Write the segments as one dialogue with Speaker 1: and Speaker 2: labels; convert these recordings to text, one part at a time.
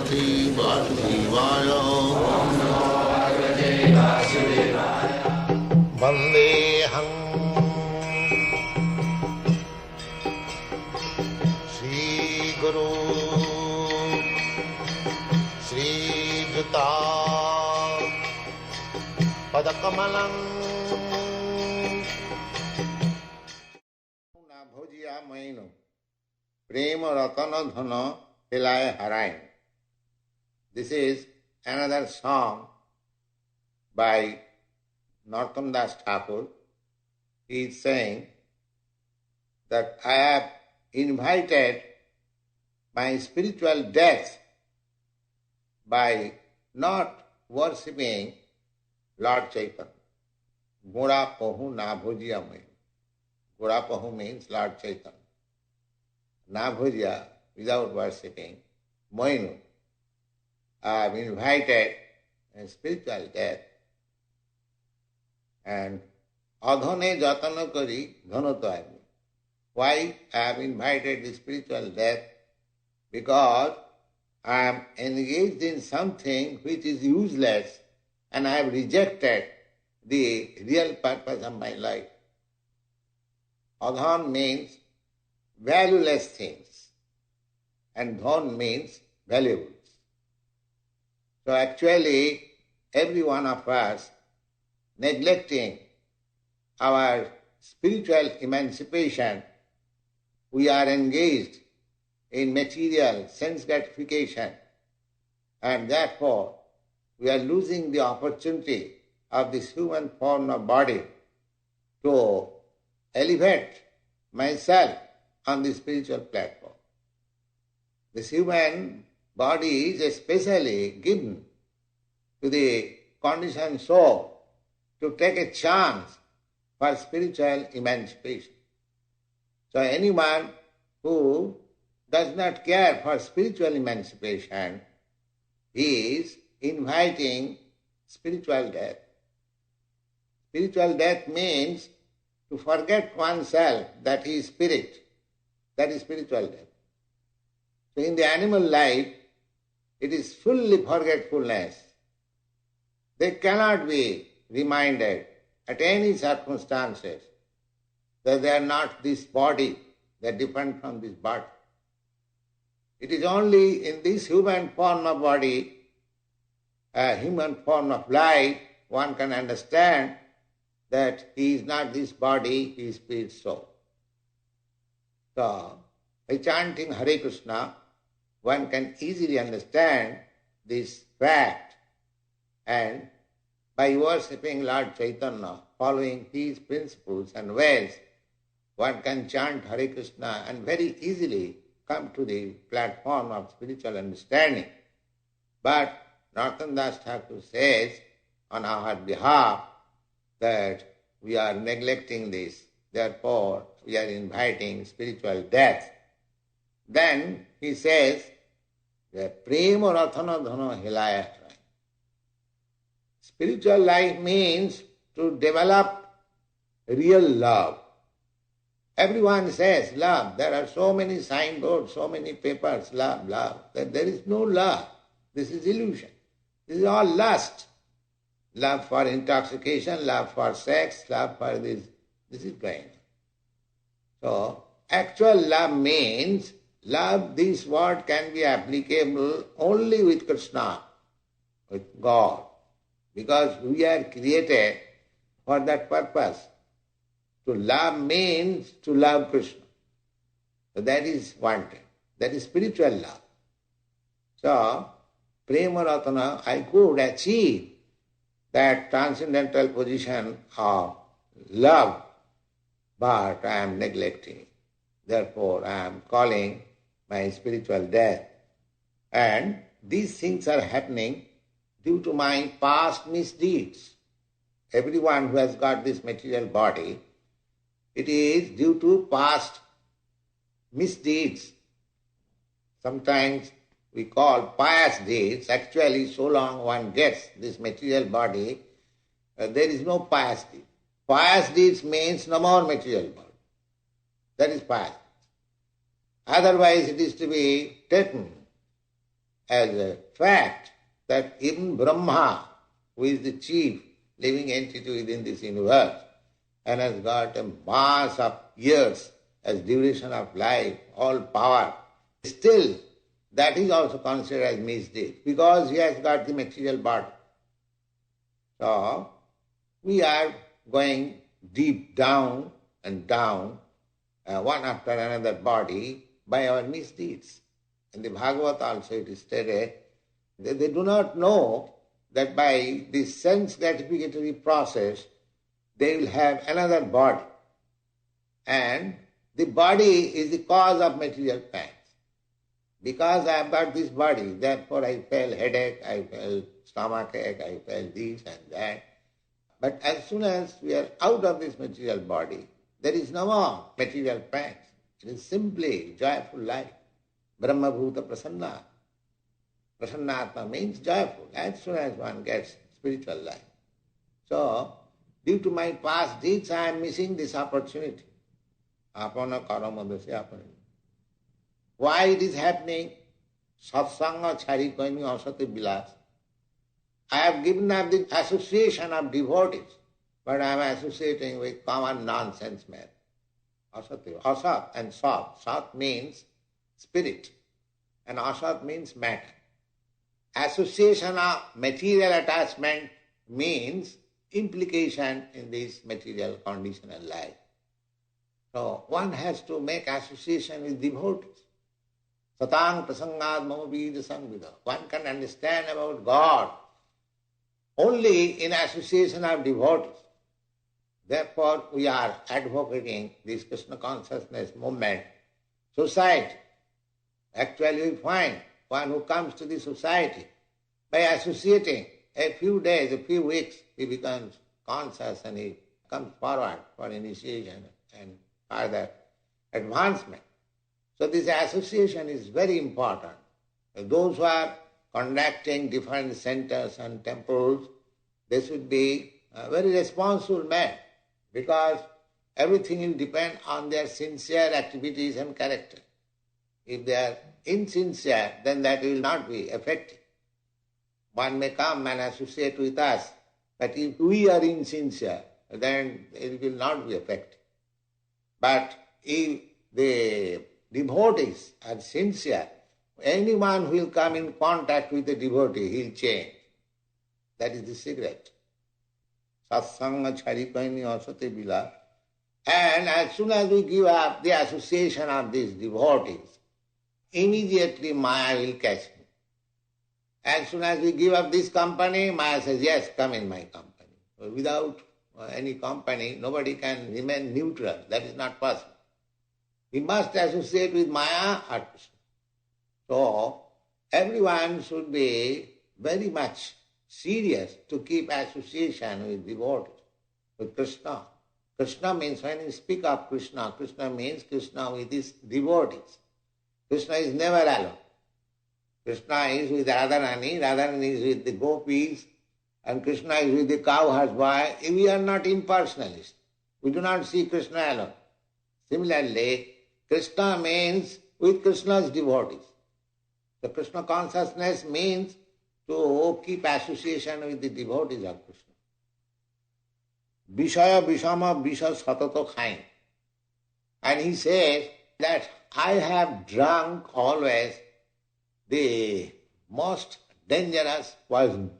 Speaker 1: Bhagavate Vasudevaya. Vandeham Shri Guru Shri Juta Padakamalam Na Bhojiya Maino Prema Ratana Dhana Hilaya Harain. This is another song by Narottam Das Thakur. He is saying that I have invited my spiritual death by not worshipping Lord Chaitanya. Gora Pahu Na Bhojiya Mai. Gora Pahu means Lord Chaitanya. Na Bhojiya, without worshipping, Moinu. I have invited a spiritual death. And adhane jatana kari dhanato agni. Why I have invited the spiritual death? Because I am engaged in something which is useless and I have rejected the real purpose of my life. Adhan means valueless things and dhan means valuables. So actually every one of us neglecting our spiritual emancipation, we are engaged in material sense gratification and therefore we are losing the opportunity of this human form of body to elevate myself on the spiritual platform. This human body is especially given to the conditioned soul to take a chance for spiritual emancipation. So anyone who does not care for spiritual emancipation is inviting spiritual death. Spiritual death means to forget oneself that he is spirit. That is spiritual death. So in the animal life, it is fully forgetfulness. They cannot be reminded at any circumstances that they are not this body, they are different from this body. It is only in this human form of body, a human form of life, one can understand that he is not this body, he is spirit soul. So, by chanting Hare Krishna, one can easily understand this fact, and by worshipping Lord Chaitanya, following his principles and ways, one can chant Hare Krishna and very easily come to the platform of spiritual understanding. But Narottam Das Thakur says on our behalf that we are neglecting this, therefore we are inviting spiritual death. Then he says, Prema Ratana Dhana Hilaya. Spiritual life means to develop real love. Everyone says love. There are so many signboards, so many papers, love, love. That there is no love. This is illusion. This is all lust. Love for intoxication, love for sex, love for this. This is going on. So, actual love means love, this word can be applicable only with Krishna, with God. Because we are created for that purpose. To love means to love Krishna. So that is wanted. That is spiritual love. So, Prema Ratana, I could achieve that transcendental position of love, but I am neglecting it. Therefore, I am calling my spiritual death. And these things are happening due to my past misdeeds. Everyone who has got this material body, it is due to past misdeeds. Sometimes we call pious deeds. Actually, so long one gets this material body, there is no pious deed. Pious deeds means no more material body. That is pious. Otherwise it is to be taken as a fact that even Brahma, who is the chief living entity within this universe and has got a mass of years as duration of life, all power, still that is also considered as misdeed because he has got the material body. So we are going deep down and down, one after another body by our misdeeds. In the Bhagavad also it is stated that they do not know that by this sense gratificatory process they will have another body. And the body is the cause of material pains. Because I have got this body, therefore I feel headache, I feel stomach ache, I feel this and that. But as soon as we are out of this material body, there is no more material pains. It is simply joyful life. Brahma Bhuta Prasanna. Prasannatma means joyful as soon as one gets spiritual life. So, due to my past deeds, I am missing this opportunity. Apana karamadasya apana. Why it is happening? Satsanga chari koini asati bilas. I have given up the association of devotees, but I am associating with common nonsense men. Asati, asat and sat. Sat means spirit, and asat means matter. Association of material attachment means implication in this material conditional life. So one has to make association with devotees. Satang prasangad mama vida samvida. One can understand about God only in association of devotees. Therefore we are advocating this Krishna consciousness movement. Society. Actually we find one who comes to the society by associating a few days, a few weeks, he becomes conscious and he comes forward for initiation and further advancement. So this association is very important. Those who are conducting different centers and temples, they should be very responsible men because everything will depend on their sincere activities and character. If they are insincere, then that will not be effective. One may come and associate with us, but if we are insincere, then it will not be effective. But if the devotees are sincere, anyone who will come in contact with the devotee, he will change. That is the secret. Satsanga charikaini asate bila. And as soon as we give up the association of these devotees, immediately Maya will catch me. As soon as we give up this company, Maya says, yes, come in my company. Without any company, nobody can remain neutral. That is not possible. We must associate with Maya or Krishna. So, everyone should be very much serious to keep association with devotees, with Krishna. Krishna means, when you speak of Krishna, Krishna means Krishna with his devotees. Krishna is never alone. Krishna is with Radharani, Radharani is with the gopis, and Krishna is with the cowherd's boy. We are not impersonalists. We do not see Krishna alone. Similarly, Krishna means with Krishna's devotees. The Krishna consciousness means to keep association with the devotees of Krishna. Vishaya Vishama Visha Satato Khain. And he says that I have drunk always the most dangerous poison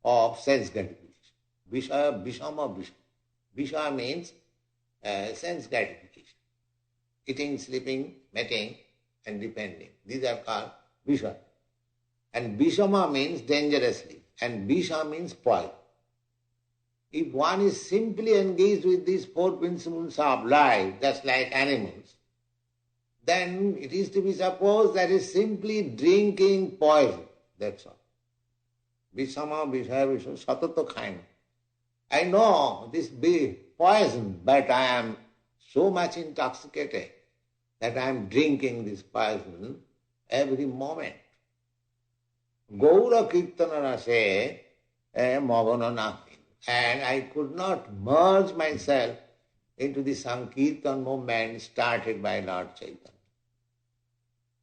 Speaker 1: of sense gratification. Vishaya Vishama Visha. Visha means sense gratification. Eating, sleeping, mating and depending. These are called Visha. And Vishama means dangerously. And Visha means poison. If one is simply engaged with these four principles of life, just like animals, then it is to be supposed that is simply drinking poison. That's all. Vishama, Vishaya, Vishama, Satato Khaina. I know this be poison, but I am so much intoxicated that I am drinking this poison every moment. Gaura Kirtana Rase Magana Nahin. And I could not merge myself into the Sankirtan movement started by Lord Chaitanya.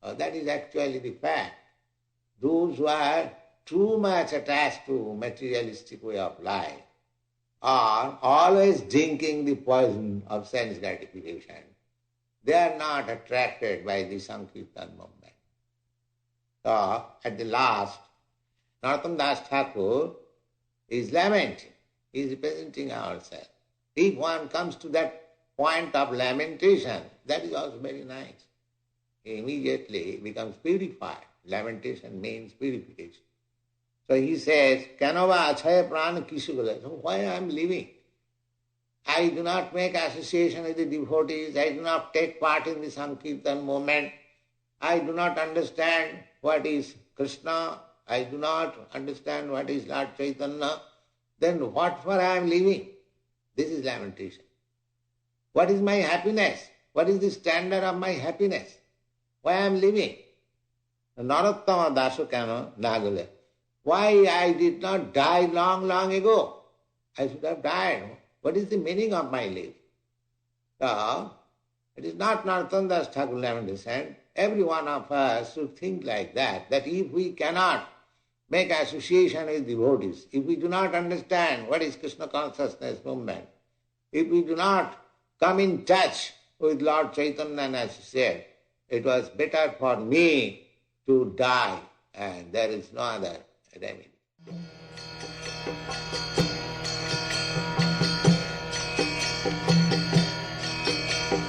Speaker 1: That is actually the fact. those who are too much attached to materialistic way of life are always drinking the poison of sense gratification. They are not attracted by the Sankirtan movement. So, at the last, Narottam Das Thakur is lamenting, he is representing ourselves. If one comes to that point of lamentation, that is also very nice. He immediately becomes purified. Lamentation means purification. So he says, Kanava achaya prana kisugala. So why I am living? I do not make association with the devotees. I do not take part in the Sankirtan movement. I do not understand what is Krishna. I do not understand what is Lord Chaitanya. Then what for I am living? This is lamentation. What is my happiness? What is the standard of my happiness? Why I am living? Narottama Dasu Kano Nagale. Why I did not die long ago? I should have died. What is the meaning of my life? So, it is not Narottam Das Thakur lamentation. Every one of us should think like that if we cannot make association with devotees, if we do not understand what is Krishna consciousness movement, if we do not come in touch with Lord Chaitanya and associate, it was better for me to die, and there is no other remedy.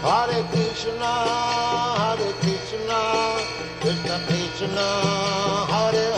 Speaker 1: Hare Krishna, Krishna Krishna, Hare